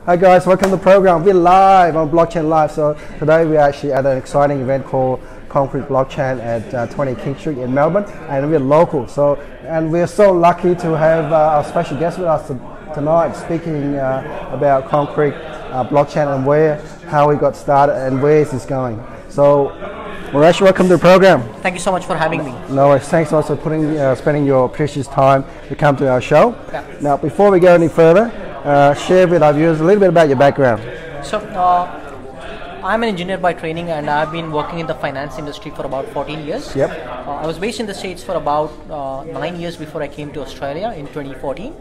Hi guys, welcome to the program. We're live on Blockchain Live. So today we're actually at an exciting event called Concrete Blockchain at 20 King Street in Melbourne, and we're local. And we're so lucky to have our special guest with us tonight, speaking about Concrete Blockchain and how we got started and where is this going. So, Moresh, welcome to the program. Thank you so much for having me. No worries. Thanks also for spending your precious time to come to our show. Yeah. Now, before we go any further, share with our viewers a little bit about your background. So, I'm an engineer by training, and I've been working in the finance industry for about 14 years. Yep. I was based in the States for about 9 years before I came to Australia in 2014.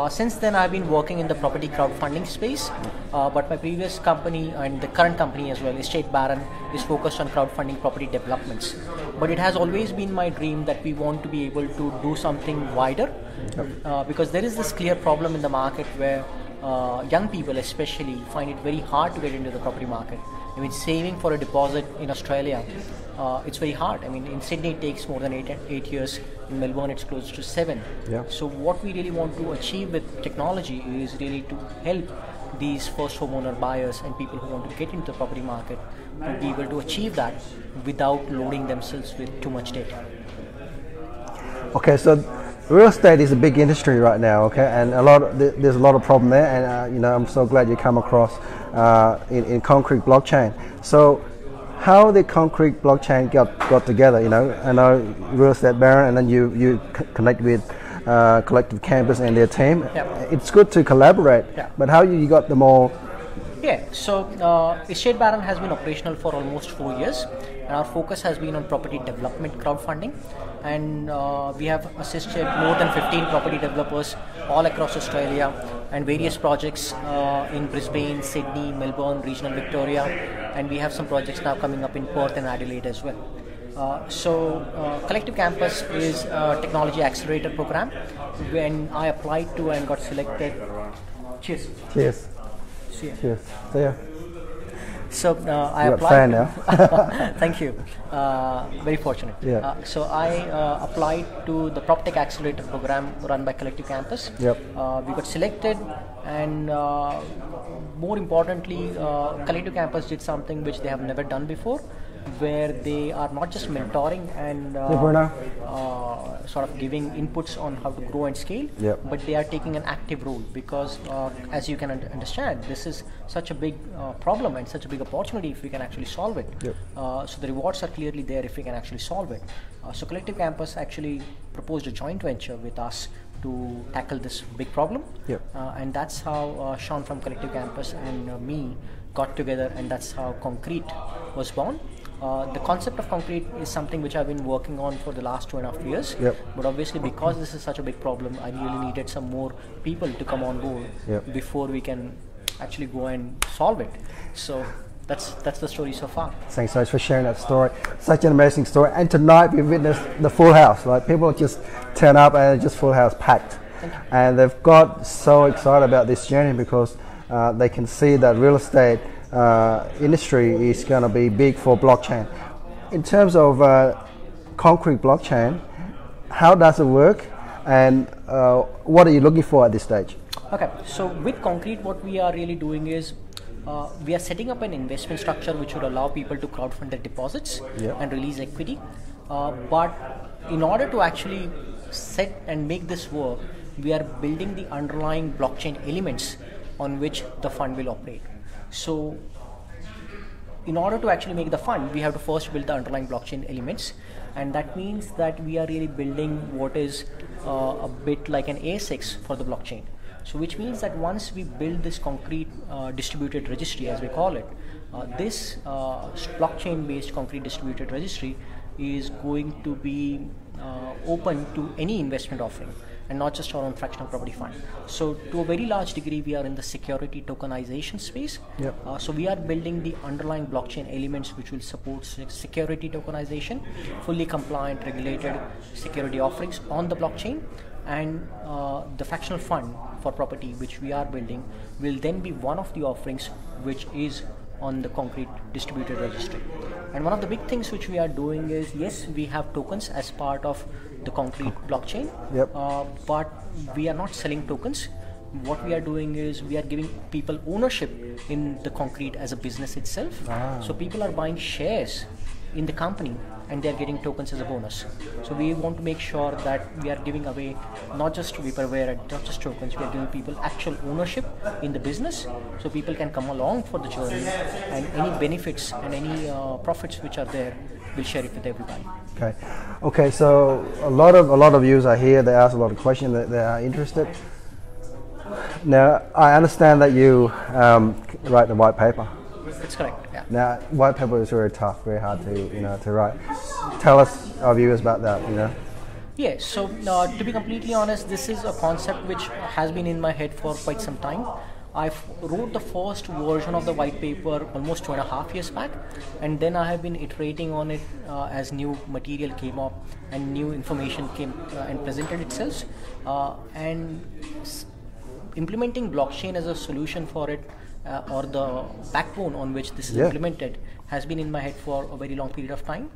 Since then, I've been working in the property crowdfunding space, but my previous company and the current company as well, Estate Baron, is focused on crowdfunding property developments. But it has always been my dream that we want to be able to do something wider, because there is this clear problem in the market where young people especially find it very hard to get into the property market. I mean, saving for a deposit in Australia, it's very hard. I mean, in Sydney it takes more than 8 years. In Melbourne it's close to 7. Yeah. So what we really want to achieve with technology is really to help these first homeowner buyers and people who want to get into the property market to be able to achieve that without loading themselves with too much debt. Okay, so real estate is a big industry right now, okay, and there's a lot of problem there, and I'm so glad you come across in Concrete Blockchain. So how the Concrete Blockchain got together? I know Real Estate Baron, and then you connect with Collective Campus and their team. Yeah. It's good to collaborate, yeah. But how you got them all? Yeah, so Estate Baron has been operational for almost 4 years, and our focus has been on property development crowdfunding, and we have assisted more than 15 property developers all across Australia and various projects in Brisbane, Sydney, Melbourne, regional Victoria, and we have some projects now coming up in Perth and Adelaide as well. Collective Campus is a technology accelerator program. When I applied to and got selected, cheers. Cheers. Cheers. See ya. So I applied. Fan now. Thank you. Very fortunate. Yeah. So I applied to the PropTech Accelerator program run by Collective Campus. Yep. We got selected, and more importantly, Collective Campus did something which they have never done before, where they are not just mentoring and sort of giving inputs on how to grow and scale, yep. But they are taking an active role because, as you can understand, this is such a big problem and such a big opportunity if we can actually solve it. Yep. So the rewards are clearly there if we can actually solve it. So Collective Campus actually proposed a joint venture with us to tackle this big problem. Yep. And that's how Sean from Collective Campus and me got together, and that's how Konkrete was born. The concept of Konkrete is something which I've been working on for the last 2.5 years. Yep. But obviously, because this is such a big problem, I really needed some more people to come on board, yep. before we can actually go and solve it. So that's the story so far. Thanks so much for sharing that story. Such an amazing story. And tonight we witnessed the full house. Like, people just turn up and just full house packed. And they've got so excited about this journey because they can see that real estate industry is going to be big for blockchain. In terms of Concrete Blockchain, how does it work, and what are you looking for at this stage? Okay, so with Konkrete, what we are really doing is we are setting up an investment structure which would allow people to crowdfund their deposits, yep. and release equity. But in order to actually set and make this work, we are building the underlying blockchain elements on which the fund will operate. So in order to actually make the fund, we have to first build the underlying blockchain elements, and that means that we are really building what is a bit like an ASIC for the blockchain. So which means that once we build this Konkrete distributed registry, as we call it, this blockchain based Konkrete distributed registry is going to be open to any investment offering, and not just our own fractional property fund. So to a very large degree, we are in the security tokenization space. Yep. So we are building the underlying blockchain elements which will support security tokenization, fully compliant, regulated security offerings on the blockchain, and the fractional fund for property which we are building will then be one of the offerings which is on the Konkrete distributed registry. And one of the big things which we are doing is, yes, we have tokens as part of the Konkrete blockchain, yep. But we are not selling tokens. what we are doing is we are giving people ownership in the Konkrete as a business itself. So people are buying shares in the company and they are getting tokens as a bonus. So we want to make sure that we are giving away not just vaporware and not just tokens, we are giving people actual ownership in the business, so people can come along for the journey, and any benefits and any profits which are there, we'll share it with everybody. Okay. So a lot of users are here. They ask a lot of questions. They are interested. Now I understand that you write the white paper. That's correct. Yeah. Now, white paper is very tough, very hard to to write. Tell us, our viewers, about that. Yeah. So to be completely honest, this is a concept which has been in my head for quite some time. I wrote the first version of the white paper almost 2.5 years back, and then I have been iterating on it as new material came up and new information came and presented itself, and implementing blockchain as a solution for it. Or the backbone on which this is implemented has been in my head for a very long period of time.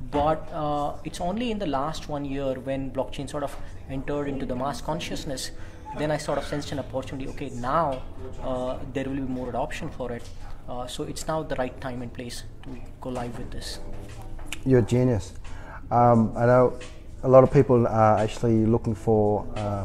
But it's only in the last 1 year when blockchain sort of entered into the mass consciousness, then I sort of sensed an opportunity. Okay, now there will be more adoption for it. So it's now the right time and place to go live with this. You're a genius. I know a lot of people are actually looking for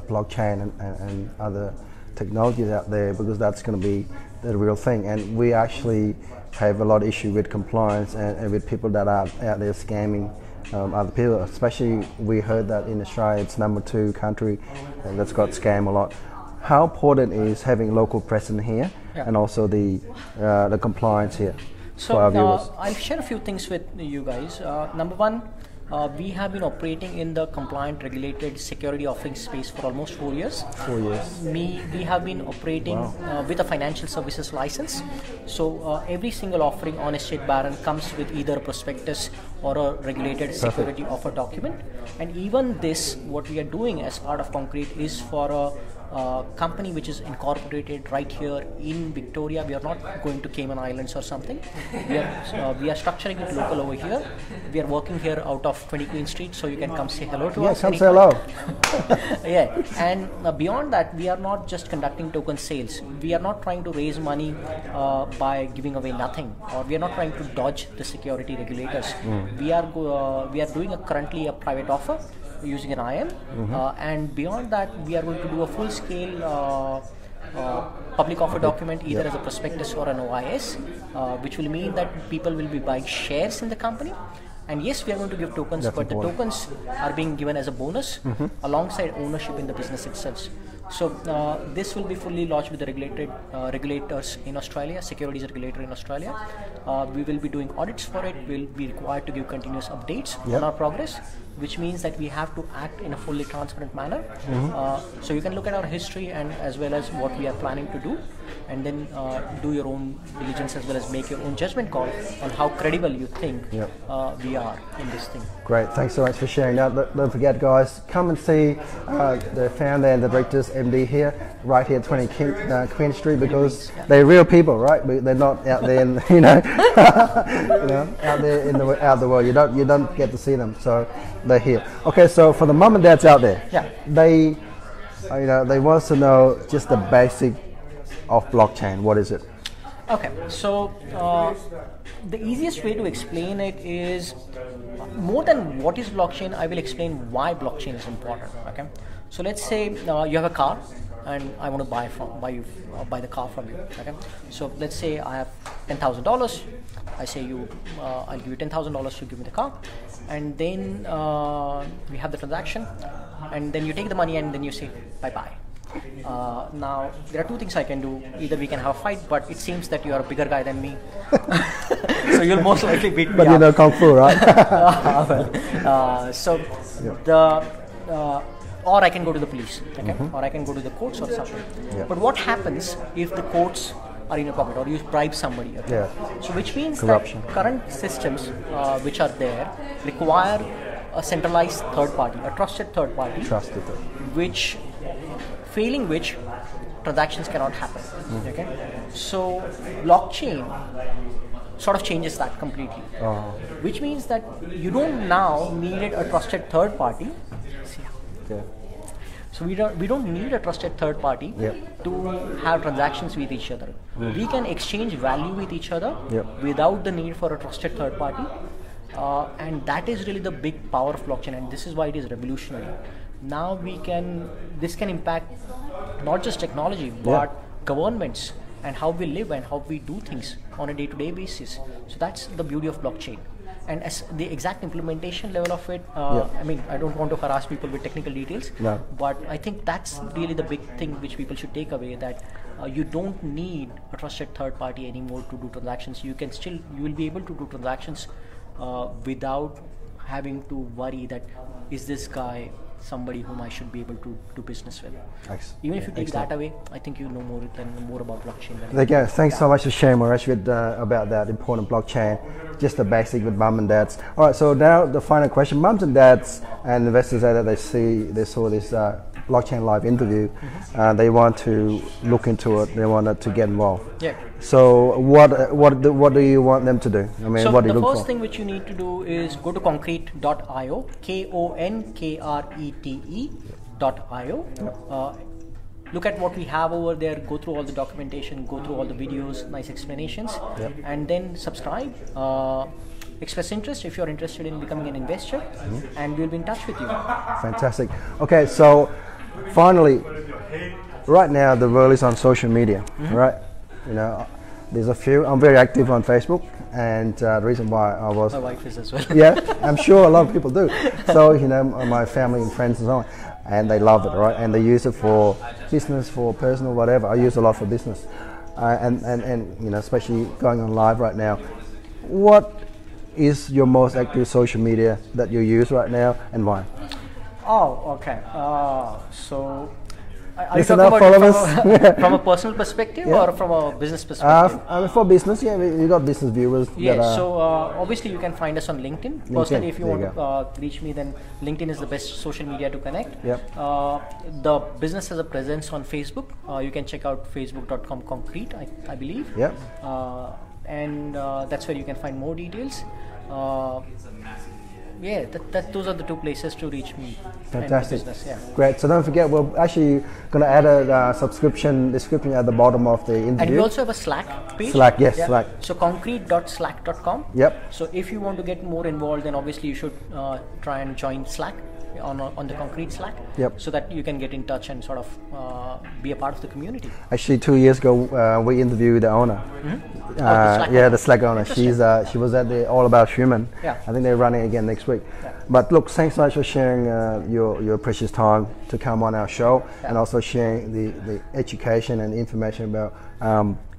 blockchain and other technologies out there, because that's going to be the real thing, and we actually have a lot of issue with compliance and with people that are out there scamming other people. Especially, we heard that in Australia it's number 2 country that's got scammed a lot. How important is having local presence here, and also the compliance here for our viewers? I'll share a few things with you guys. Number one, we have been operating in the compliant regulated security offering space for almost 4 years. 4 years. We have been operating with a financial services license. So every single offering on Estate Baron comes with either a prospectus or a regulated security offer document. And even this, what we are doing as part of Konkrete is for a company which is incorporated right here in Victoria. We are not going to Cayman Islands or something. We are structuring it local over here. We are working here out of 20 Queen Street, so you can come say hello to us. Come say hello. Yeah, and beyond that, we are not just conducting token sales. We are not trying to raise money by giving away nothing, or we are not trying to dodge the security regulators. We are doing currently a private offer using an IM, and beyond that we are going to do a full-scale public offer document, either as a prospectus or an OIS, which will mean that people will be buying shares in the company. And yes, we are going to give tokens, but the tokens are being given as a bonus alongside ownership in the business itself. So this will be fully launched with the regulators in Australia, securities regulator in Australia. We will be doing audits for it. We'll be required to give continuous updates on our progress, which means that we have to act in a fully transparent manner. So you can look at our history and as well as what we are planning to do, and then do your own diligence as well as make your own judgment call on how credible you think we are in this thing. Great, thanks so much for sharing that. Don't forget, guys, come and see the founder and the directors, MD here, right here at 20 Queen Street, because they're real people, right? They're not out there, in, out there in the world. You don't get to see them, so they're here. Okay, so for the mom and dads out there, they want to know just the basic of blockchain. What is it? Okay, so the easiest way to explain it is, more than what is blockchain, I will explain why blockchain is important. Okay, so let's say you have a car and I want to buy the car from you. Okay, so let's say I have $10,000. I say I'll give you $10,000 to give me the car, and then we have the transaction, and then you take the money and then you say bye-bye. Now there are two things I can do. Either we can have a fight, but it seems that you are a bigger guy than me, so you'll most likely beat me. But you know Kung Fu, right? Or I can go to the police, okay? Or I can go to the courts or something. But what happens if the courts are in your pocket, or you bribe somebody? Okay? So which means corruption. That current systems which are there require a centralized third party, a trusted third party, failing which transactions cannot happen. Okay, so blockchain sort of changes that completely, which means that you don't now need a trusted third party. So we don't need a trusted third party to have transactions with each other. We can exchange value with each other without the need for a trusted third party. And that is really the big power of blockchain, and this is why it is revolutionary. Now this can impact not just technology, but governments and how we live and how we do things on a day-to-day basis. So that's the beauty of blockchain. And as the exact implementation level of it, I mean, I don't want to harass people with technical details, but I think that's really the big thing which people should take away, that you don't need a trusted third party anymore to do transactions. You will be able to do transactions without having to worry that is this guy somebody whom I should be able to do business with. Excellent. Even if you take that away, I think you know more about blockchain. There you go. Thanks so much for sharing, Moresh, about that important blockchain, just the basic with mum and dads. All right, so now the final question. Mums and dads and investors that they saw this blockchain live interview, they want to look into it, they wanted to get involved. Yeah. So what do you want them to do? I mean, so what do you the look for? first thing which you need to do is go to Konkrete.io, Konkrete.io. Look at what we have over there, go through all the documentation, go through all the videos, nice explanations, and then subscribe. Express interest if you're interested in becoming an investor, and we'll be in touch with you. Fantastic. Okay, so finally, right now the world is on social media, right? You know, there's a few. I'm very active on Facebook, and the reason why I was... My wife is as well. Yeah, I'm sure a lot of people do. So, you know, my family and friends and so on, and they love it, right? And they use it for business, for personal, whatever. I use it a lot for business. And you know, especially going on live right now. What is your most active social media that you use right now, and why? Oh, okay. So, are you Listen talking up, about it followers. from a personal perspective or from a business perspective? I mean, for business, yeah, we got business viewers. Yeah, so obviously you can find us on LinkedIn. Personally, if you want to reach me, then LinkedIn is the best social media to connect. Yep. The business has a presence on Facebook. You can check out facebook.com Konkrete, I believe. Yep. And that's where you can find more details. Yeah, those are the two places to reach me. Fantastic. Business, Great. So don't forget, we're actually going to add a subscription description at the bottom of the interview. And we also have a Slack page. Slack, yes, Slack. So konkrete.slack.com. Yep. So if you want to get more involved, then obviously you should try and join Slack on the Konkrete Slack. Yep. So that you can get in touch and sort of be a part of the community. Actually, 2 years ago, we interviewed the owner. The Slack owner. She was at the All About Human. Yeah. I think they're running again next week. Yeah. But look, thanks so much for sharing your precious time to come on our show, and also sharing the education and information about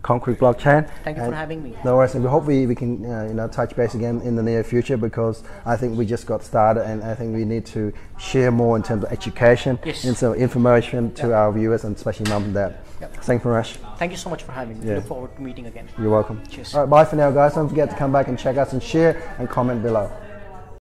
Konkrete blockchain. Thank you for having me. No worries, and we hope we can touch base again in the near future, because I think we just got started, and I think we need to share more in terms of education, in terms of information to our viewers, and especially mum and dad. Thanks, Moresh. Thank you so much for having me. Look forward to meeting again. You're welcome. Cheers. All right, bye for now, guys. Don't forget to come back and check us and share and comment below.